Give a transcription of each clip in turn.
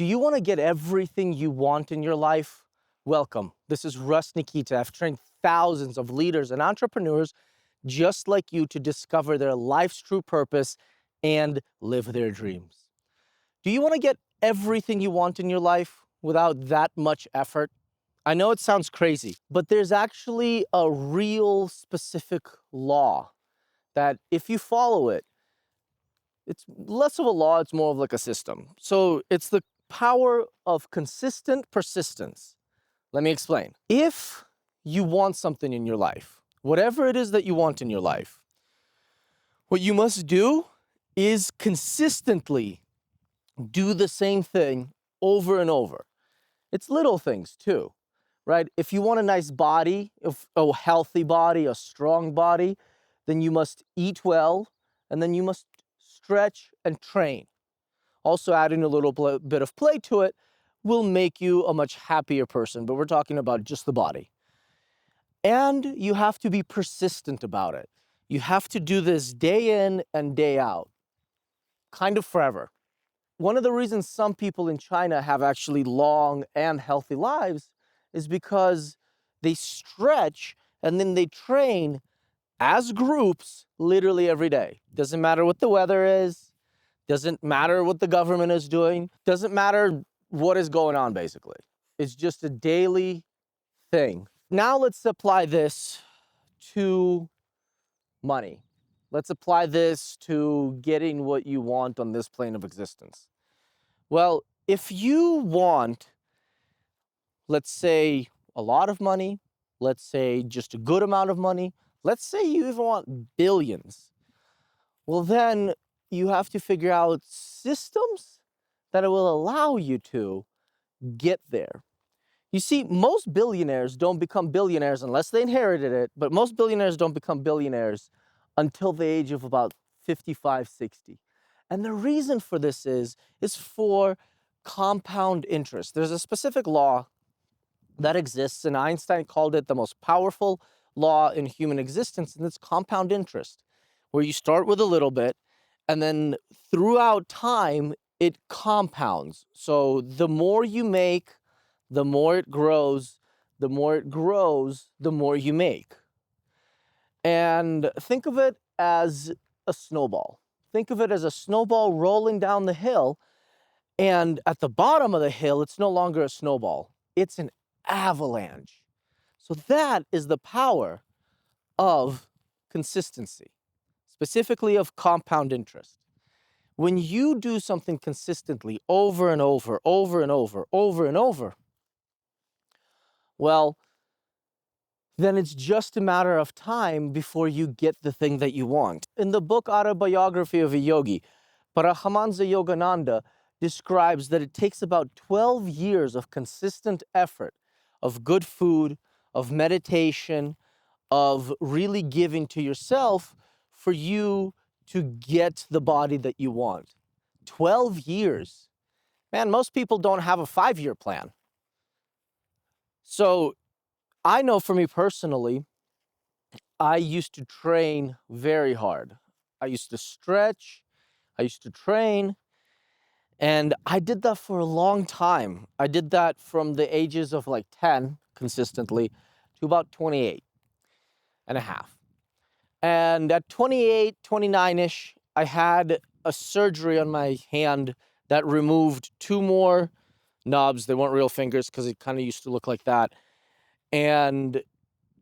Do you want to get everything you want in your life? Welcome. This is Nikita. I've trained thousands of leaders and entrepreneurs just like you to discover their life's true purpose and live their dreams. Do you want to get everything you want in your life without that much effort? I know it sounds crazy, but there's actually a real specific law that if you follow it, it's less of a law, it's more of like a system. So it's the power of consistent persistence. Let me explain. If you want something in your life, whatever it is that you want in your life, what you must do is consistently do the same thing over and over. It's little things too, right? If you want a nice body, a healthy body, a strong body, then you must eat well, and then you must stretch and train. Also, adding a little bit of play to it will make you a much happier person, but we're talking about just the body. And you have to be persistent about it. You have to do this day in and day out, kind of forever. One of the reasons some people in China have actually long and healthy lives is because they stretch and then they train as groups literally every day. Doesn't matter what the weather is, doesn't matter what the government is doing, doesn't matter what is going on basically. It's just a daily thing. Now let's apply this to money. Let's apply this to getting what you want on this plane of existence. Well, if you want, let's say, a lot of money, let's say just a good amount of money, let's say you even want billions, well then you have to figure out systems that will allow you to get there. You see, most billionaires don't become billionaires unless they inherited it, but most billionaires don't become billionaires until the age of about 55, 60. And the reason for this is for compound interest. There's a specific law that exists, and Einstein called it the most powerful law in human existence, and it's compound interest, where you start with a little bit, and then throughout time, it compounds. So the more you make, the more it grows, the more it grows, the more you make. And think of it as a snowball. Think of it as a snowball rolling down the hill, and at the bottom of the hill, it's no longer a snowball. It's an avalanche. So that is the power of consistency, specifically of compound interest. When you do something consistently over and over, over and over, over and over, well, then it's just a matter of time before you get the thing that you want. In the book Autobiography of a Yogi, Paramahansa Yogananda describes that it takes about 12 years of consistent effort, of good food, of meditation, of really giving to yourself for you to get the body that you want. 12 years. Man, most people don't have a 5-year plan. So I know for me personally, I used to train very hard. I used to stretch, I used to train, and I did that for a long time. I did that from the ages of like 10 consistently to about 28 and a half. And at 28, 29-ish, I had a surgery on my hand that removed 2 more knobs. They weren't real fingers because it kind of used to look like that. And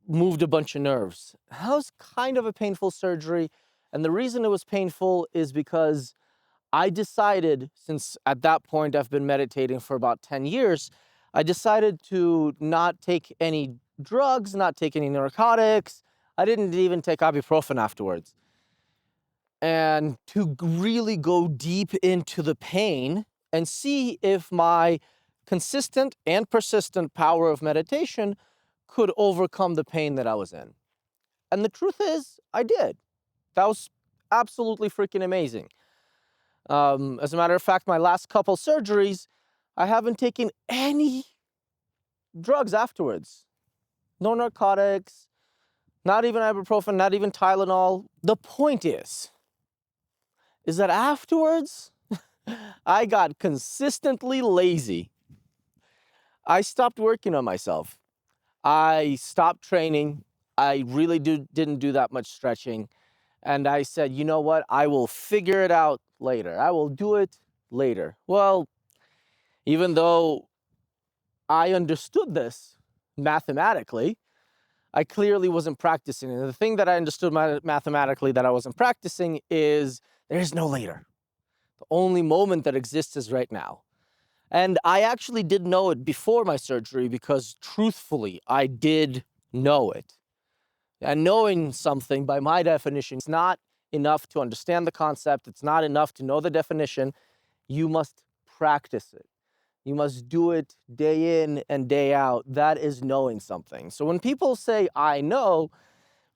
moved a bunch of nerves. That was kind of a painful surgery. And the reason it was painful is because I decided, since at that point I've been meditating for about 10 years, I decided to not take any drugs, not take any narcotics. I didn't even take ibuprofen afterwards. And to really go deep into the pain and see if my consistent and persistent power of meditation could overcome the pain that I was in. And the truth is, I did. That was absolutely freaking amazing. As a matter of fact, my last couple surgeries, I haven't taken any drugs afterwards. No narcotics, not even ibuprofen, not even Tylenol. The point is that afterwards, I got consistently lazy. I stopped working on myself. I stopped training. I really didn't do that much stretching. And I said, you know what? I will figure it out later. I will do it later. Well, even though I understood this mathematically, I clearly wasn't practicing. And the thing that I understood mathematically that I wasn't practicing is there is no later. The only moment that exists is right now. And I actually did know it before my surgery because truthfully, I did know it. And knowing something, by my definition, it's not enough to understand the concept. It's not enough to know the definition. You must practice it. You must do it day in and day out. That is knowing something. So when people say, I know,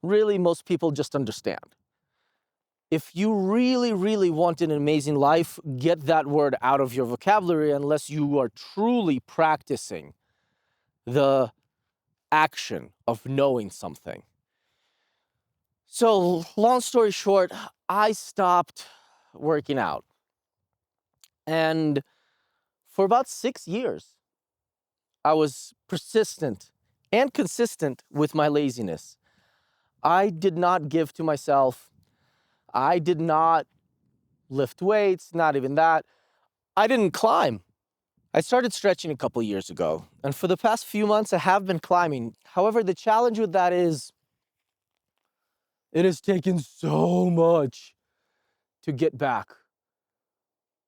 really most people just understand. If you really, really want an amazing life, get that word out of your vocabulary unless you are truly practicing the action of knowing something. So long story short, I stopped working out. And for about 6 years, I was persistent and consistent with my laziness. I did not give to myself. I did not lift weights, not even that. I didn't climb. I started stretching a couple years ago, and for the past few months, I have been climbing. However, the challenge with that is it has taken so much to get back.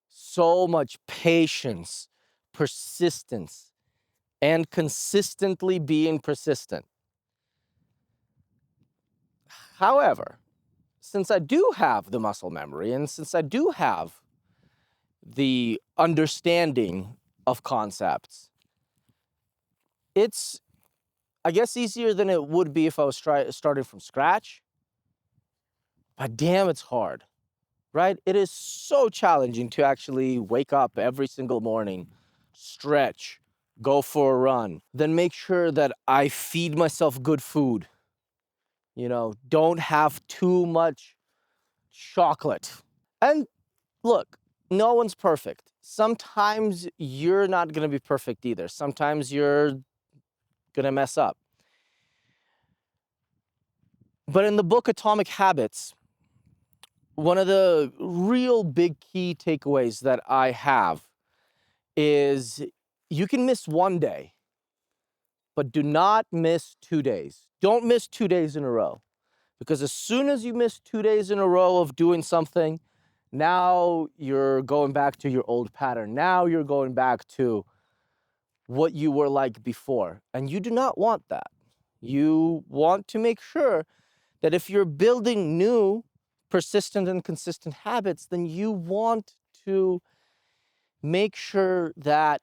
So much patience, persistence, and consistently being persistent. However, since I do have the muscle memory and since I do have the understanding of concepts, it's, I guess, easier than it would be if I was starting from scratch. But damn, it's hard, right? It is so challenging to actually wake up every single morning, stretch, go for a run, then make sure that I feed myself good food. You know, don't have too much chocolate. And look, no one's perfect. Sometimes you're not going to be perfect either. Sometimes you're going to mess up. But in the book Atomic Habits, one of the real big key takeaways that I have is you can miss one day, but do not miss 2 days. Don't miss 2 days in a row. Because as soon as you miss 2 days in a row of doing something, now you're going back to your old pattern. Now you're going back to what you were like before. And you do not want that. You want to make sure that if you're building new, persistent and consistent habits, then you want to make sure that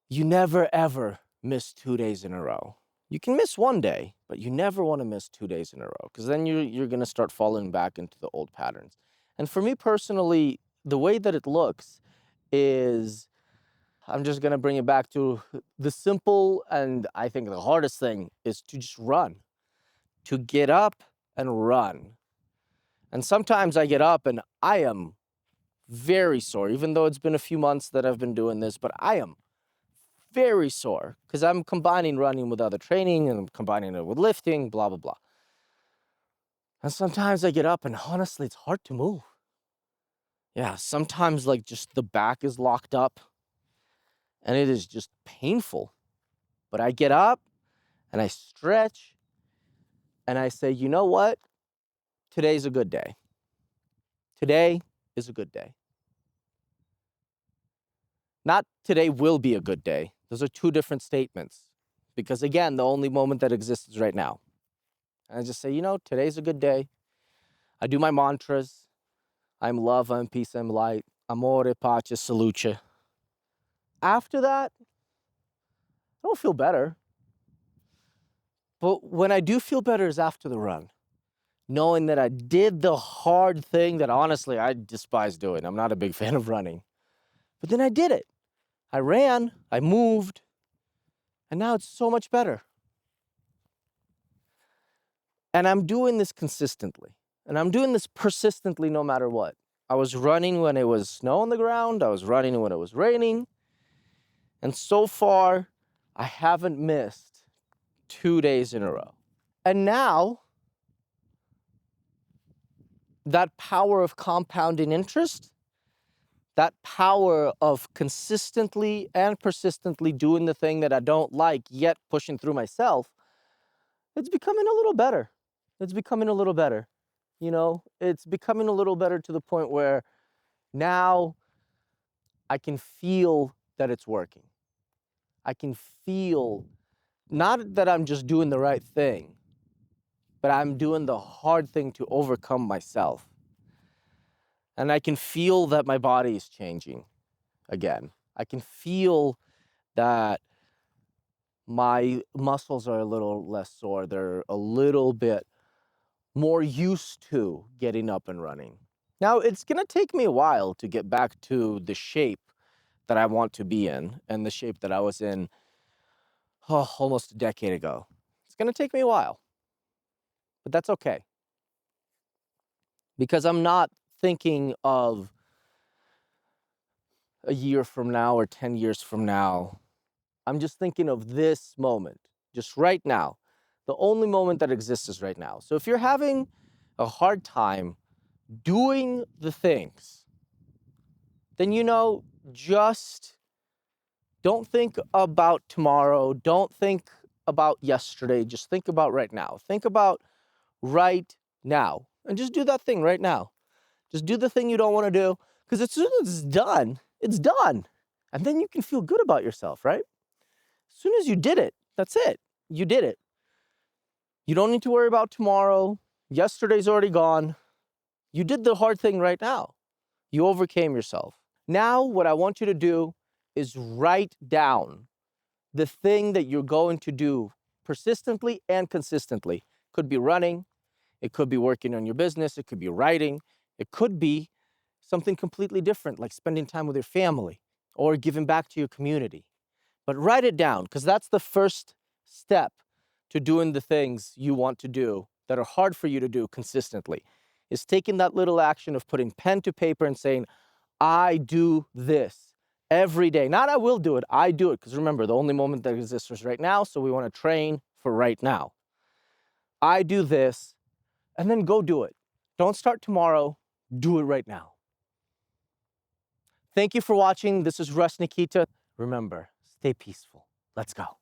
you never ever miss 2 days in a row. You can miss one day, but you never want to miss 2 days in a row because then you're going to start falling back into the old patterns. And for me personally, the way that it looks is, I'm just going to bring it back to the simple and I think the hardest thing is to just run, to get up and run. And sometimes I get up and I am very sore, even though it's been a few months that I've been doing this, but I am very sore because I'm combining running with other training and I'm combining it with lifting, blah, blah, blah. And sometimes I get up and honestly, it's hard to move. Yeah, sometimes like just the back is locked up and it is just painful. But I get up and I stretch and I say, you know what? Today's a good day. Today is a good day. Not today will be a good day. Those are two different statements. Because again, the only moment that exists is right now. And I just say, you know, today's a good day. I do my mantras. I'm love, I'm peace, I'm light. Amore, pace, saluce. After that, I don't feel better. But when I do feel better is after the run. Knowing that I did the hard thing that honestly I despise doing. I'm not a big fan of running. But then I did it. I ran, I moved, and now it's so much better. And I'm doing this consistently. And I'm doing this persistently no matter what. I was running when it was snow on the ground. I was running when it was raining. And so far, I haven't missed 2 days in a row. And now, that power of compounding interest, that power of consistently and persistently doing the thing that I don't like, yet pushing through myself, it's becoming a little better. It's becoming a little better. You know, it's becoming a little better to the point where now I can feel that it's working. I can feel not that I'm just doing the right thing, but I'm doing the hard thing to overcome myself. And I can feel that my body is changing again. I can feel that my muscles are a little less sore. They're a little bit more used to getting up and running. Now, it's going to take me a while to get back to the shape that I want to be in and the shape that I was in almost a decade ago. It's going to take me a while, but that's okay. Because I'm not thinking of a year from now or 10 years from now. I'm just thinking of this moment, just right now. The only moment that exists is right now. So if you're having a hard time doing the things, then, just don't think about tomorrow. Don't think about yesterday. Just think about right now. Think about right now. And just do that thing right now. Just do the thing you don't want to do. Because as soon as it's done, it's done. And then you can feel good about yourself, right? As soon as you did it, that's it. You did it. You don't need to worry about tomorrow. Yesterday's already gone. You did the hard thing right now. You overcame yourself. Now, what I want you to do is write down the thing that you're going to do persistently and consistently. Could be running. It could be working on your business. It could be writing. It could be something completely different, like spending time with your family or giving back to your community. But write it down, because that's the first step to doing the things you want to do that are hard for you to do consistently, is taking that little action of putting pen to paper and saying, I do this every day. Not I will do it, I do it. Because remember, the only moment that exists is right now, so we want to train for right now. I do this, and then go do it. Don't start tomorrow, do it right now. Thank you for watching. This is Nikita. Remember, stay peaceful. Let's go.